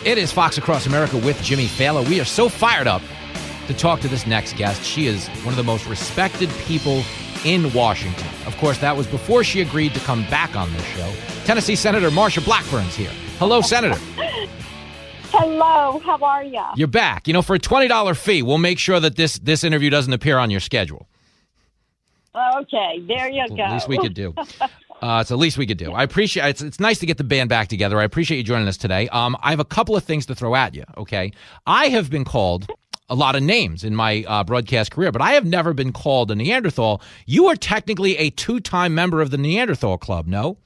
It is Fox Across America with Jimmy Failla. We are so fired up to talk to this next guest. She is one of the most respected people in Washington. Of course, that was before she agreed to come back on this show. Tennessee Senator Marsha Blackburn's here. Hello, Senator. Hello, how are you? You're back. You know, for a $20 fee, we'll make sure that this interview doesn't appear on your schedule. Okay, there you go. At least we could do. It's the least we could do. I appreciate it. It's nice to get the band back together. I appreciate you joining us today. I have a couple of things to throw at you, okay? I have been called a lot of names in my broadcast career, but I have never been called a Neanderthal. You are technically a two-time member of the Neanderthal Club, no?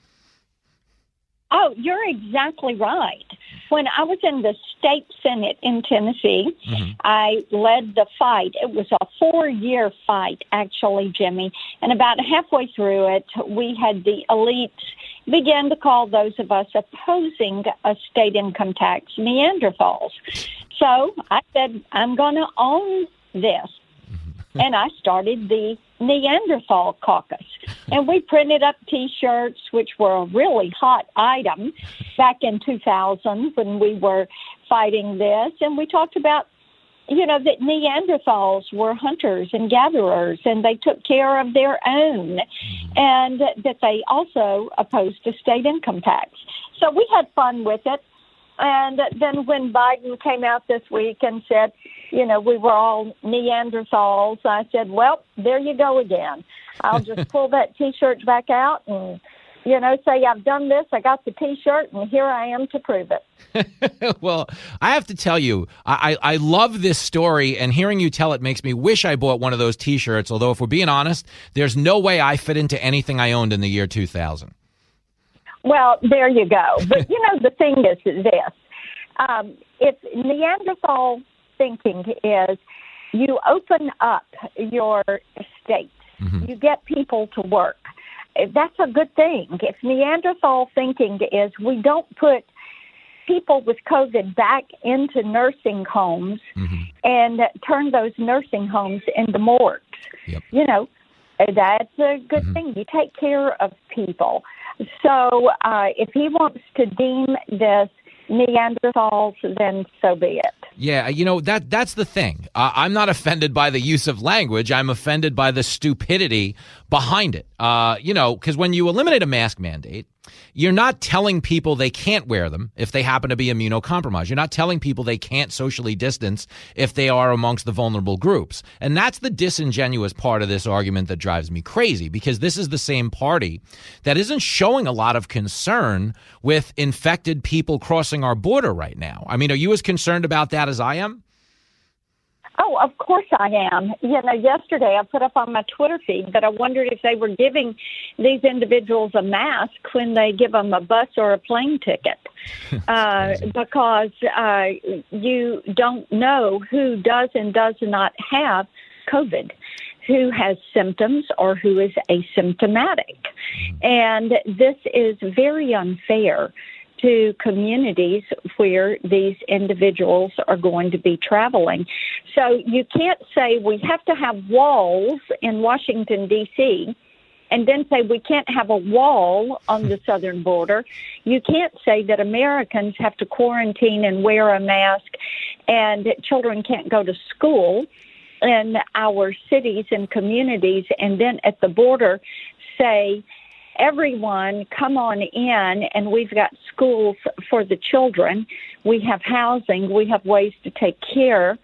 Oh, you're exactly right. When I was in the state Senate in Tennessee, I led the fight. It was a 4-year fight, actually, Jimmy. And about halfway through it, we had the elites begin to call those of us opposing a state income tax Neanderthals. So I said, I'm going to own this. And I started the Neanderthal Caucus. And we printed up T-shirts, which were a really hot item back in 2000 when we were fighting this. And we talked about, you know, that Neanderthals were hunters and gatherers, and they took care of their own, and that they also opposed a state income tax. So we had fun with it. And then when Biden came out this week and said, you know, we were all Neanderthals, I said, well, there you go again. I'll just pull that T-shirt back out and, you know, say I've done this. I got the T-shirt, and here I am to prove it. Well, I have to tell you, I love this story, and hearing you tell it makes me wish I bought one of those T-shirts, although if we're being honest, there's no way I fit into anything I owned in the year 2000. Well, there you go. But, you know, the thing is this. If Neanderthal thinking is you open up your state, you get people to work. That's a good thing. If Neanderthal thinking is we don't put people with COVID back into nursing homes and turn those nursing homes into morgues, you know, that's a good thing. You take care of people. So if he wants to deem this Neanderthals, then so be it. Yeah, you know, that's the thing. I'm not offended by the use of language. I'm offended by the stupidity behind it. You know, because when you eliminate a mask mandate, you're not telling people they can't wear them if they happen to be immunocompromised. You're not telling people they can't socially distance if they are amongst the vulnerable groups. And that's the disingenuous part of this argument that drives me crazy, because this is the same party that isn't showing a lot of concern with infected people crossing our border right now. I mean, are you as concerned about that as I am? Oh, of course I am. You know, yesterday I put up on my Twitter feed that I wondered if they were giving these individuals a mask when they give them a bus or a plane ticket, because you don't know who does and does not have COVID, who has symptoms or who is asymptomatic. And this is very unfair to communities where these individuals are going to be traveling. So you can't say we have to have walls in Washington, D.C., and then say we can't have a wall on the southern border. You can't say that Americans have to quarantine and wear a mask and children can't go to school in our cities and communities, and then at the border say, everyone come on in, and we've got schools for the children. We have housing. We have ways to take care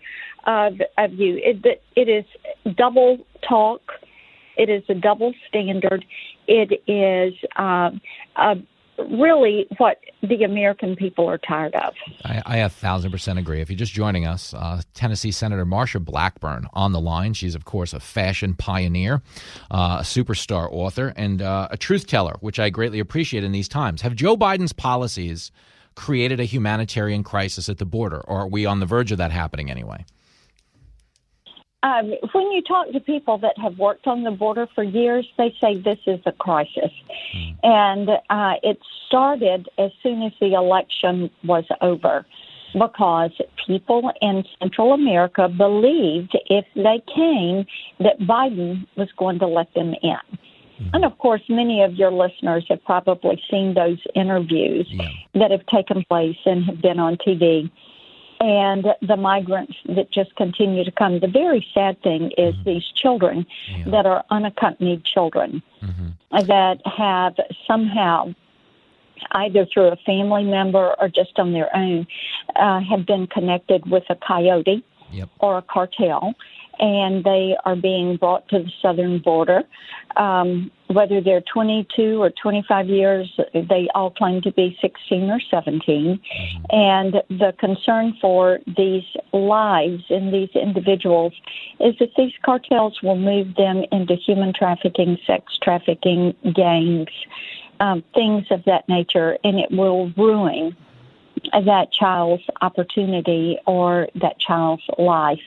of you. It is double talk. It is a double standard. It is really what the American people are tired of. I 1,000% agree. If you're just joining us, Tennessee Senator Marsha Blackburn on the line. She's, of course, a fashion pioneer, a superstar author, and a truth teller, which I greatly appreciate in these times. Have Joe Biden's policies created a humanitarian crisis at the border, or are we on the verge of that happening anyway? When you talk to people that have worked on the border for years, they say this is a crisis. And it started as soon as the election was over, because people in Central America believed if they came that Biden was going to let them in. And, of course, many of your listeners have probably seen those interviews that have taken place and have been on TV. And the migrants that just continue to come. The very sad thing is these children that are unaccompanied children that have somehow, either through a family member or just on their own, have been connected with a coyote or a cartel, and they are being brought to the southern border. Whether they're 22 or 25 years, they all claim to be 16 or 17. And the concern for these lives and these individuals is that these cartels will move them into human trafficking, sex trafficking, gangs, things of that nature, and it will ruin that child's opportunity or that child's life.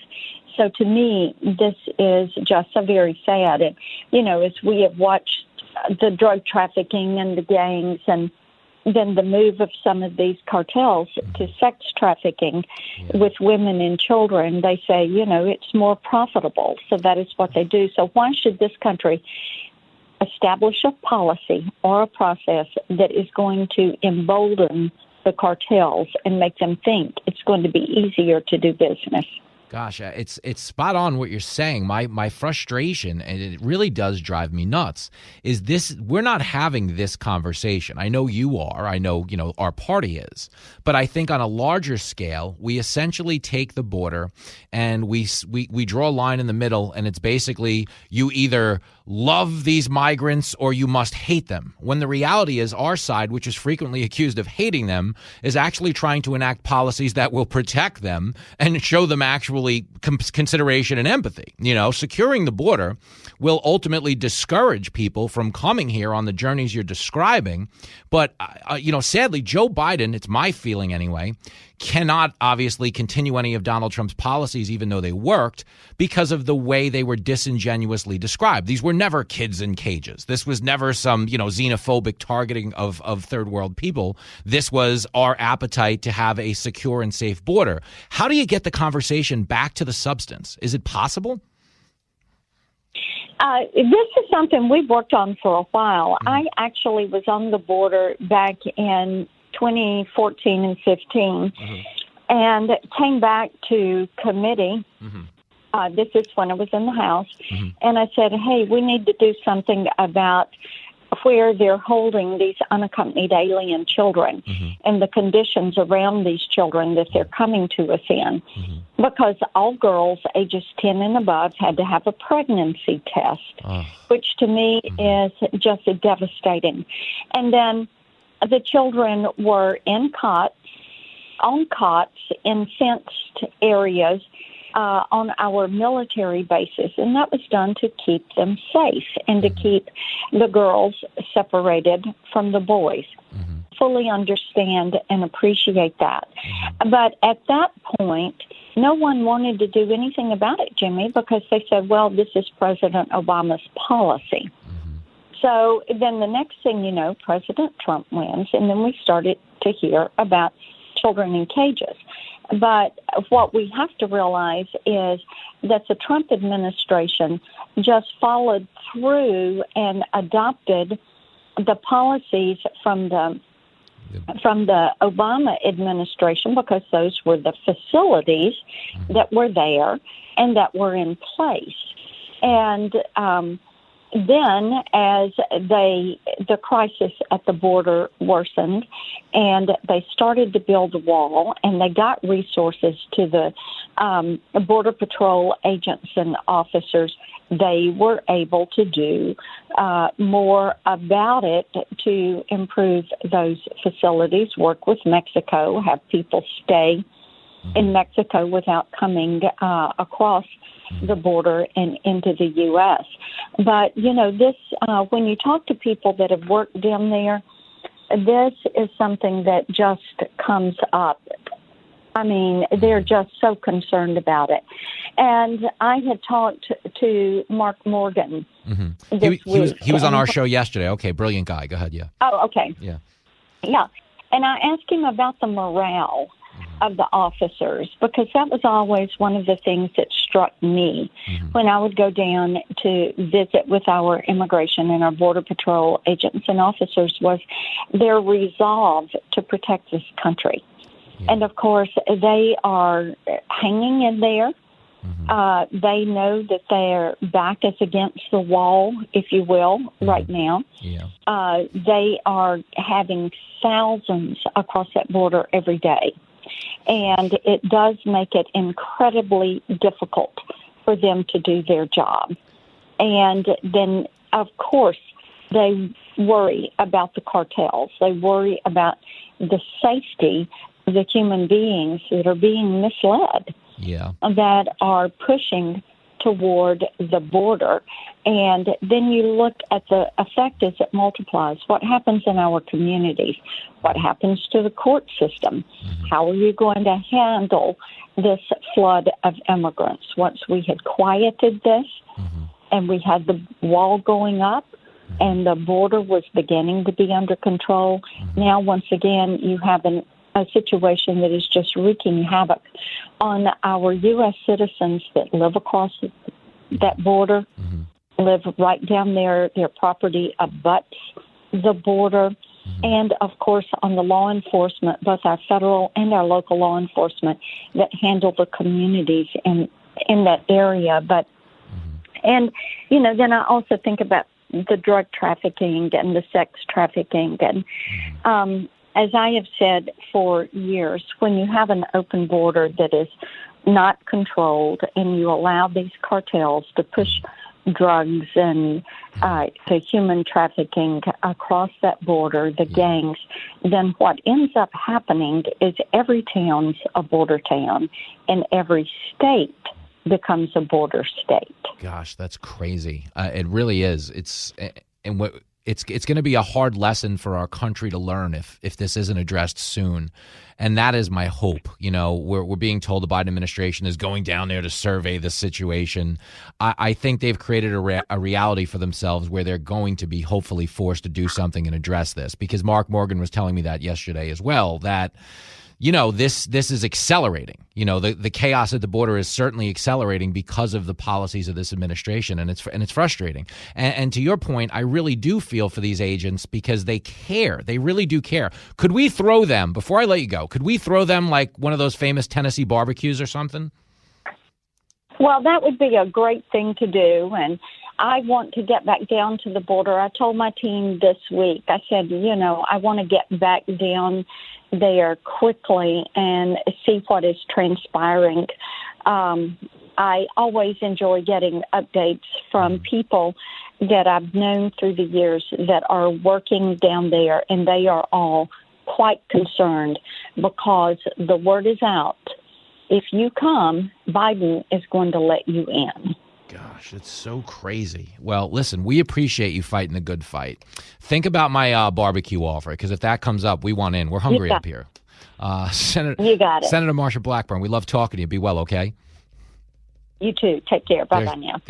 So to me, this is just so very sad. And, as we have watched the drug trafficking and the gangs and then the move of some of these cartels to sex trafficking with women and children, they say, it's more profitable. So that is what they do. So why should this country establish a policy or a process that is going to embolden the cartels and make them think it's going to be easier to do business? Gosh, it's spot on what you're saying. My frustration, and it really does drive me nuts, is this: we're not having this conversation. I know you are. I know, our party is. But I think on a larger scale, we essentially take the border and we draw a line in the middle, and it's basically you either love these migrants or you must hate them. When the reality is our side, which is frequently accused of hating them, is actually trying to enact policies that will protect them and show them actually consideration and empathy. Securing the border will ultimately discourage people from coming here on the journeys you're describing. But, sadly, Joe Biden, it's my feeling anyway, cannot obviously continue any of Donald Trump's policies, even though they worked, because of the way they were disingenuously described. These were never kids in cages. This was never some, xenophobic targeting of third world people. This was our appetite to have a secure and safe border. How do you get the conversation back to the substance? Is it possible? This is something we've worked on for a while. I actually was on the border back in 2014 and 15 and came back to committee. This is when I was in the House. And I said, hey, we need to do something about where they're holding these unaccompanied alien children and the conditions around these children that they're coming to us in. Because all girls ages 10 and above had to have a pregnancy test, which to me is just devastating. And then the children were on cots in fenced areas on our military bases, and that was done to keep them safe and to keep the girls separated from the boys. Fully understand and appreciate that. But at that point, no one wanted to do anything about it, Jimmy, because they said, well, this is President Obama's policy. So then the next thing you know, President Trump wins, and then we started to hear about children in cages. But what we have to realize is that the Trump administration just followed through and adopted the policies from the Obama administration, because those were the facilities that were there and that were in place. And then as the crisis at the border worsened and they started to build a wall and they got resources to the Border Patrol agents and officers, they were able to do more about it to improve those facilities, work with Mexico, have people stay in Mexico without coming across the border and into the U.S. But, this when you talk to people that have worked down there, this is something that just comes up. I mean, they're just so concerned about it. And I had talked to Mark Morgan this week. He was on our show yesterday. Okay, brilliant guy. Go ahead, yeah. Oh, okay. Yeah. Yeah. And I asked him about the morale of the officers, because that was always one of the things that struck me when I would go down to visit with our immigration and our Border Patrol agents and officers, was their resolve to protect this country. Yeah. And, of course, they are hanging in there. They know that their back is against the wall, if you will, right now. Yeah. They are having thousands across that border every day. And it does make it incredibly difficult for them to do their job. And then, of course, they worry about the cartels. They worry about the safety of the human beings that are being misled, that are pushing toward the border. And then you look at the effect as it multiplies. What happens in our communities? What happens to the court system? How are you going to handle this flood of immigrants? Once we had quieted this and we had the wall going up and the border was beginning to be under control, now once again you have a situation that is just wreaking havoc on our U.S. citizens that live across that border, live right down there. Their property abuts the border. And, of course, on the law enforcement, both our federal and our local law enforcement that handle the communities in that area. But, and, you know, then I also think about the drug trafficking and the sex trafficking. And as I have said for years, when you have an open border that is not controlled and you allow these cartels to push drugs and to human trafficking across that border, the gangs, then what ends up happening is every town's a border town and every state becomes a border state. Gosh, that's crazy. It really is. It's going to be a hard lesson for our country to learn if this isn't addressed soon. And that is my hope. You know, we're being told the Biden administration is going down there to survey the situation. I think they've created a reality for themselves where they're going to be hopefully forced to do something and address this, because Mark Morgan was telling me that yesterday as well, that you know, this is accelerating. You know, the chaos at the border is certainly accelerating because of the policies of this administration, and it's frustrating. And to your point, I really do feel for these agents because they care. They really do care. Could we throw them, before I let you go, could we throw them like one of those famous Tennessee barbecues or something? Well, that would be a great thing to do, and I want to get back down to the border. I told my team this week, I said, you know, I want to get back down there quickly and see what is transpiring. I always enjoy getting updates from people that I've known through the years that are working down there, and they are all quite concerned because the word is out. If you come, Biden is going to let you in. Gosh, it's so crazy. Well, listen, we appreciate you fighting the good fight. Think about my barbecue offer, because if that comes up, we want in. We're hungry up here. You got it. Senator Marsha Blackburn, we love talking to you. Be well, okay? You too. Take care. Bye-bye now.